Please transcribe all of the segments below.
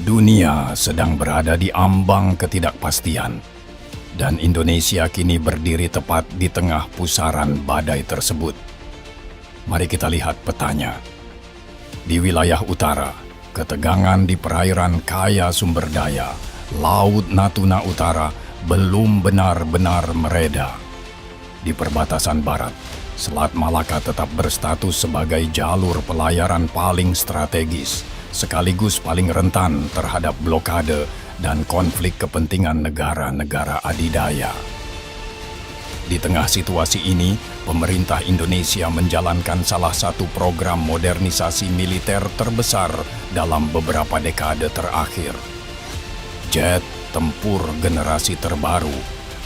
Dunia sedang berada di ambang ketidakpastian, dan Indonesia kini berdiri tepat di tengah pusaran badai tersebut. Mari kita lihat petanya. Di wilayah utara, ketegangan di perairan kaya sumber daya, Laut Natuna Utara belum benar-benar mereda. Di perbatasan barat, Selat Malaka tetap berstatus sebagai jalur pelayaran paling strategis, sekaligus paling rentan terhadap blokade dan konflik kepentingan negara-negara adidaya. Di tengah situasi ini, pemerintah Indonesia menjalankan salah satu program modernisasi militer terbesar dalam beberapa dekade terakhir. Jet tempur generasi terbaru,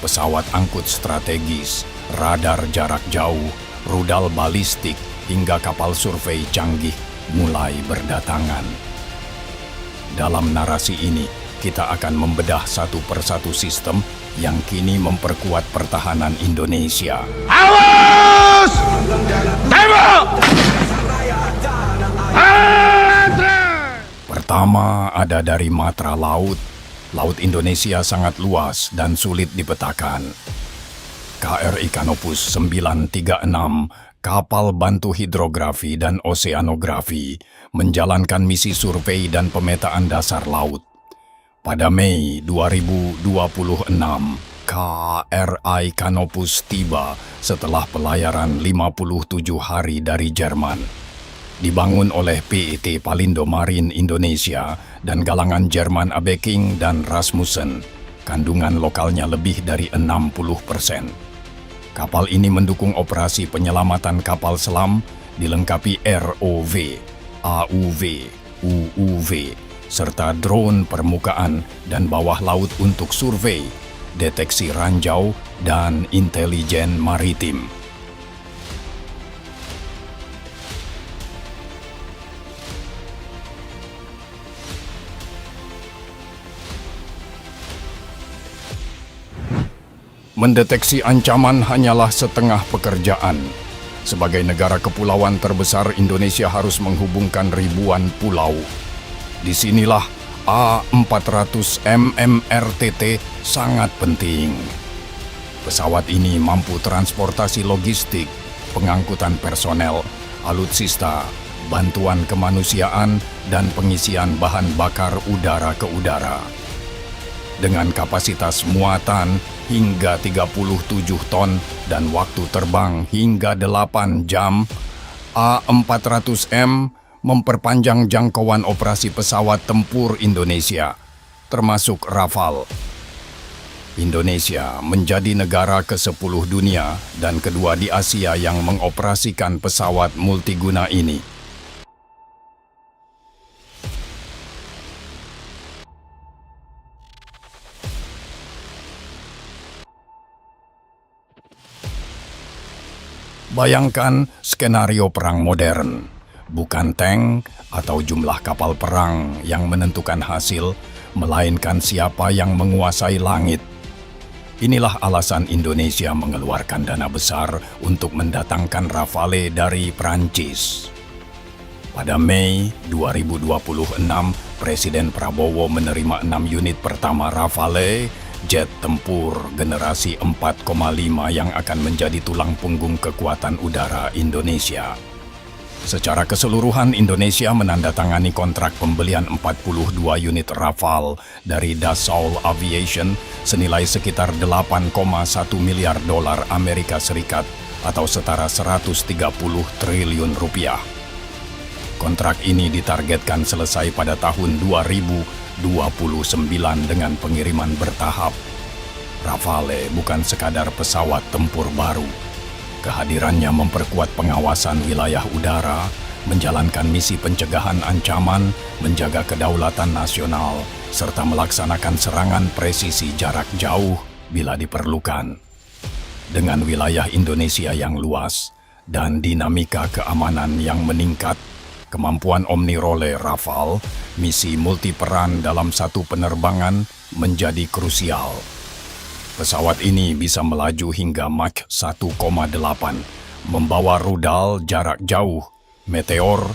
pesawat angkut strategis, radar jarak jauh, rudal balistik, hingga kapal survei canggih mulai berdatangan. Dalam narasi ini, kita akan membedah satu persatu sistem yang kini memperkuat pertahanan Indonesia. Awas! Tembak! Pertama ada dari matra laut. Laut Indonesia sangat luas dan sulit dipetakan. KRI Canopus 936, kapal bantu hidrografi dan oseanografi, menjalankan misi survei dan pemetaan dasar laut. Pada Mei 2026, KRI Canopus tiba setelah pelayaran 57 hari dari Jerman. Dibangun oleh PET Palindo Marine Indonesia dan galangan Jerman Abeking dan Rasmussen, kandungan lokalnya lebih dari 60%. Kapal ini mendukung operasi penyelamatan kapal selam, dilengkapi ROV, AUV, UUV, serta drone permukaan dan bawah laut untuk survei, deteksi ranjau, dan intelijen maritim. Mendeteksi ancaman hanyalah setengah pekerjaan. Sebagai negara kepulauan terbesar, Indonesia harus menghubungkan ribuan pulau. Disinilah A400 MMRTT sangat penting. Pesawat ini mampu transportasi logistik, pengangkutan personel, alutsista, bantuan kemanusiaan, dan pengisian bahan bakar udara ke udara. Dengan kapasitas muatan hingga 37 ton dan waktu terbang hingga 8 jam, A400M memperpanjang jangkauan operasi pesawat tempur Indonesia, termasuk Rafale. Indonesia menjadi negara ke-10 dunia dan kedua di Asia yang mengoperasikan pesawat multiguna ini. Bayangkan skenario perang modern, bukan tank atau jumlah kapal perang yang menentukan hasil, melainkan siapa yang menguasai langit. Inilah alasan Indonesia mengeluarkan dana besar untuk mendatangkan Rafale dari Prancis. Pada Mei 2026, Presiden Prabowo menerima 6 unit pertama Rafale, jet tempur generasi 4,5 yang akan menjadi tulang punggung kekuatan udara Indonesia. Secara keseluruhan, Indonesia menandatangani kontrak pembelian 42 unit Rafale dari Dassault Aviation senilai sekitar 8,1 miliar dolar Amerika Serikat atau setara 130 triliun rupiah. Kontrak ini ditargetkan selesai pada tahun 2029 dengan pengiriman bertahap. Rafale bukan sekadar pesawat tempur baru. Kehadirannya memperkuat pengawasan wilayah udara, menjalankan misi pencegahan ancaman, menjaga kedaulatan nasional, serta melaksanakan serangan presisi jarak jauh bila diperlukan. Dengan wilayah Indonesia yang luas dan dinamika keamanan yang meningkat, kemampuan Omnirole Rafale, misi multiperan dalam satu penerbangan, menjadi krusial. Pesawat ini bisa melaju hingga Mach 1,8, membawa rudal jarak jauh, meteor,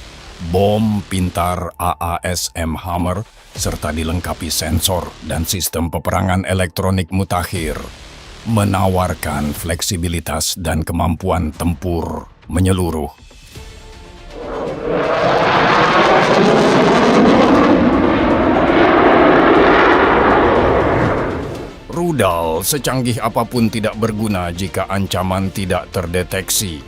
bom pintar AASM Hammer, serta dilengkapi sensor dan sistem peperangan elektronik mutakhir, menawarkan fleksibilitas dan kemampuan tempur menyeluruh. Rudal secanggih apapun tidak berguna jika ancaman tidak terdeteksi.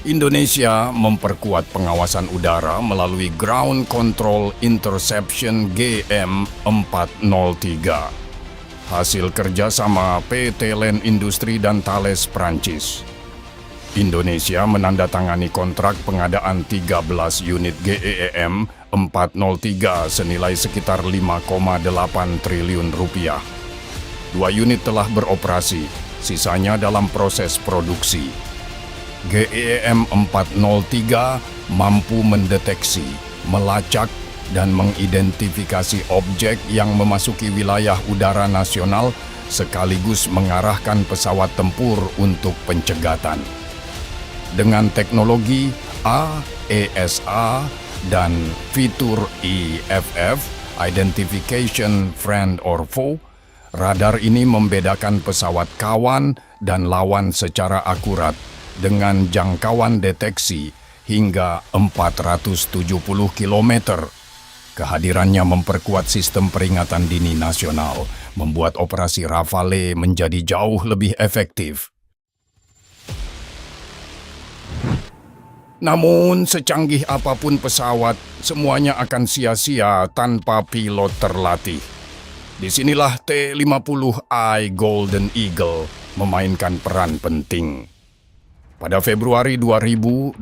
Indonesia memperkuat pengawasan udara melalui Ground Control Interception GM403. Hasil kerjasama PT Land Industri dan Thales Prancis. Indonesia menandatangani kontrak pengadaan 13 unit GEM 403 senilai sekitar 5,8 triliun rupiah. 2 unit telah beroperasi, sisanya dalam proses produksi. GEM 403 mampu mendeteksi, melacak, dan mengidentifikasi objek yang memasuki wilayah udara nasional sekaligus mengarahkan pesawat tempur untuk pencegatan. Dengan teknologi AESA dan fitur EFF, Identification Friend or Foe, radar ini membedakan pesawat kawan dan lawan secara akurat dengan jangkauan deteksi hingga 470 km. Kehadirannya memperkuat sistem peringatan dini nasional, membuat operasi Rafale menjadi jauh lebih efektif. Namun, secanggih apapun pesawat, semuanya akan sia-sia tanpa pilot terlatih. Disinilah T-50I Golden Eagle memainkan peran penting. Pada Februari 2026,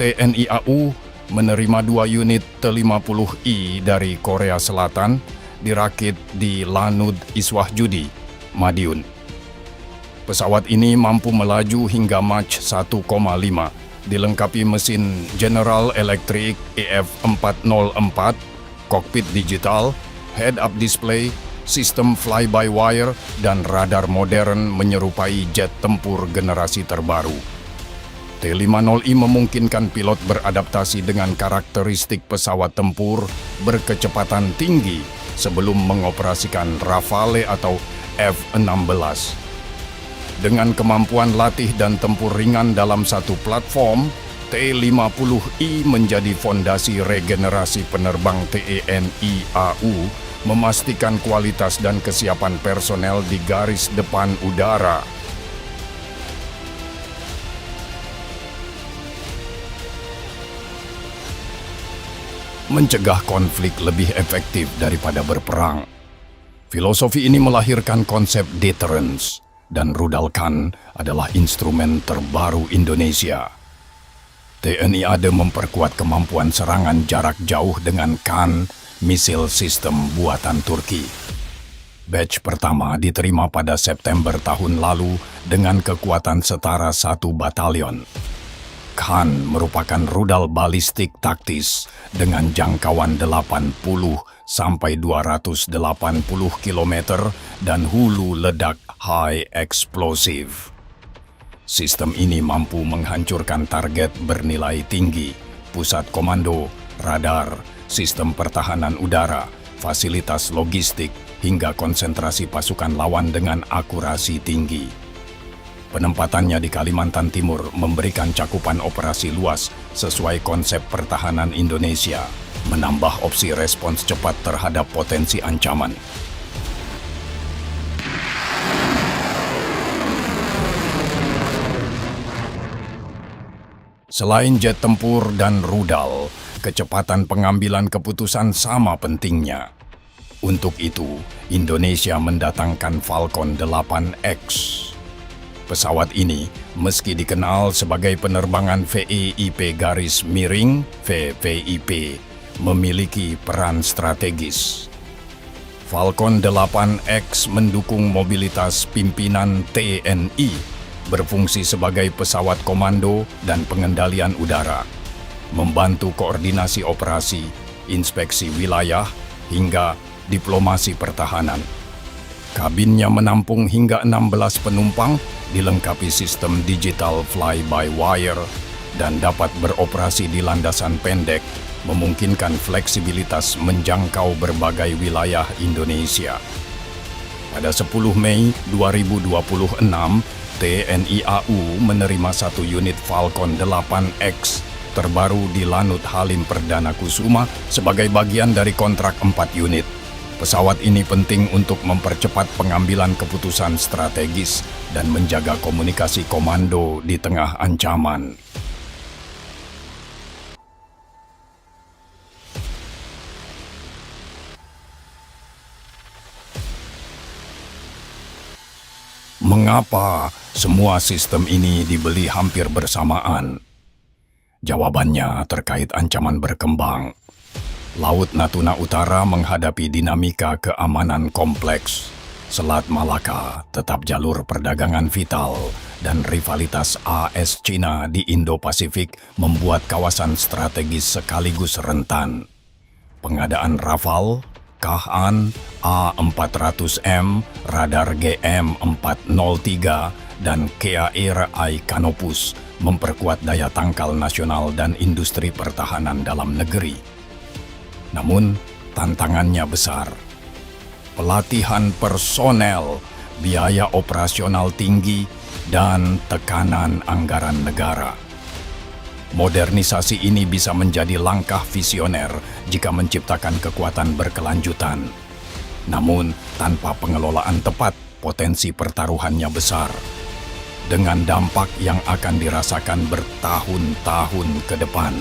TNI AU menerima 2 unit T-50I dari Korea Selatan dirakit di Lanud Iswah Judi, Madiun. Pesawat ini mampu melaju hingga Mach 1,5, dilengkapi mesin General Electric EF404, kokpit digital, head-up display, sistem fly-by-wire, dan radar modern menyerupai jet tempur generasi terbaru. T-50I memungkinkan pilot beradaptasi dengan karakteristik pesawat tempur berkecepatan tinggi sebelum mengoperasikan Rafale atau F-16. Dengan kemampuan latih dan tempur ringan dalam satu platform, T-50I menjadi fondasi regenerasi penerbang TNI AU, memastikan kualitas dan kesiapan personel di garis depan udara. Mencegah konflik lebih efektif daripada berperang. Filosofi ini melahirkan konsep deterrence, dan rudal Khan adalah instrumen terbaru Indonesia. TNI AD memperkuat kemampuan serangan jarak jauh dengan Khan, misil sistem buatan Turki. Batch pertama diterima pada September tahun lalu dengan kekuatan setara 1 batalion. Khan merupakan rudal balistik taktis dengan jangkauan 80 sampai 280 km dan hulu ledak high explosive. Sistem ini mampu menghancurkan target bernilai tinggi, pusat komando, radar, sistem pertahanan udara, fasilitas logistik, hingga konsentrasi pasukan lawan dengan akurasi tinggi. Penempatannya di Kalimantan Timur memberikan cakupan operasi luas sesuai konsep pertahanan Indonesia, menambah opsi respons cepat terhadap potensi ancaman. Selain jet tempur dan rudal, kecepatan pengambilan keputusan sama pentingnya. Untuk itu, Indonesia mendatangkan Falcon 8X. Pesawat ini, meski dikenal sebagai penerbangan VVIP garis miring (VVIP), memiliki peran strategis. Falcon 8X mendukung mobilitas pimpinan TNI, berfungsi sebagai pesawat komando dan pengendalian udara, membantu koordinasi operasi, inspeksi wilayah, hingga diplomasi pertahanan. Kabinnya menampung hingga 16 penumpang, dilengkapi sistem digital fly-by-wire, dan dapat beroperasi di landasan pendek, memungkinkan fleksibilitas menjangkau berbagai wilayah Indonesia. Pada 10 Mei 2026, TNI AU menerima 1 unit Falcon 8X terbaru di Lanut Halim Perdana Kusuma sebagai bagian dari kontrak 4 unit. Pesawat ini penting untuk mempercepat pengambilan keputusan strategis dan menjaga komunikasi komando di tengah ancaman. Mengapa semua sistem ini dibeli hampir bersamaan? Jawabannya terkait ancaman berkembang. Laut Natuna Utara menghadapi dinamika keamanan kompleks. Selat Malaka tetap jalur perdagangan vital dan rivalitas AS Cina di Indo-Pasifik membuat kawasan strategis sekaligus rentan. Pengadaan Rafale, Kah-An, A400M, radar GM403, dan KA-Air Canopus memperkuat daya tangkal nasional dan industri pertahanan dalam negeri. Namun, tantangannya besar. Pelatihan personel, biaya operasional tinggi, dan tekanan anggaran negara. Modernisasi ini bisa menjadi langkah visioner jika menciptakan kekuatan berkelanjutan. Namun, tanpa pengelolaan tepat, potensi pertaruhannya besar. Dengan dampak yang akan dirasakan bertahun-tahun ke depan.